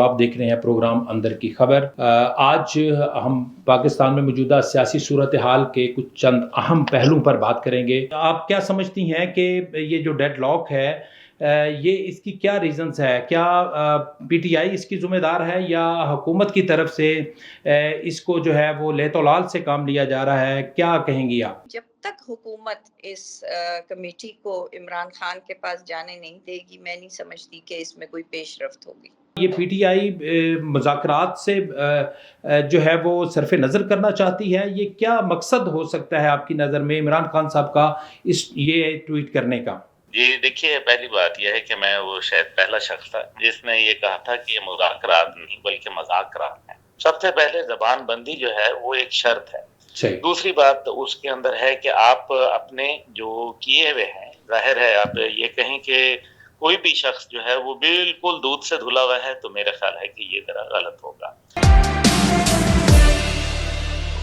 آپ دیکھ رہے ہیں پروگرام اندر کی خبر۔ آج ہم پاکستان میں موجودہ سیاسی صورتحال کے کچھ چند اہم پہلوؤں پر بات کریں گے۔ آپ کیا سمجھتی ہیں کہ یہ جو ڈیڈ لاک ہے یہ اس کی کیا ریزنز ہے؟ کیا پی ٹی آئی اس کی ذمہ دار ہے یا حکومت کی طرف سے اس کو جو ہے وہ لیت و لال سے کام لیا جا رہا ہے؟ کیا کہیں گی آپ؟ جب تک حکومت اس کمیٹی کو عمران خان کے پاس جانے نہیں دے گی، میں نہیں سمجھتی کہ اس میں کوئی پیش رفت ہوگی۔ یہ پی ٹی آئی مذاکرات سے جو ہے وہ صرف نظر کرنا چاہتی ہے، یہ کیا مقصد ہو سکتا ہے آپ کی نظر میں عمران خان صاحب کا یہ ٹویٹ کرنے کا؟ جی دیکھیے، پہلی بات یہ ہے کہ میں وہ شاید پہلا شخص تھا جس نے یہ کہا تھا کہ یہ مذاکرات نہیں بلکہ مذاکرات ہیں۔ سب سے پہلے زبان بندی جو ہے وہ ایک شرط ہے۔ دوسری بات اس کے اندر ہے کہ آپ اپنے جو کیے ہوئے ہیں، ظاہر ہے آپ یہ کہیں کہ کوئی بھی شخص جو ہے وہ بالکل دودھ سے دھلا ہوا ہے تو میرا خیال ہے کہ یہ ذرا غلط ہوگا۔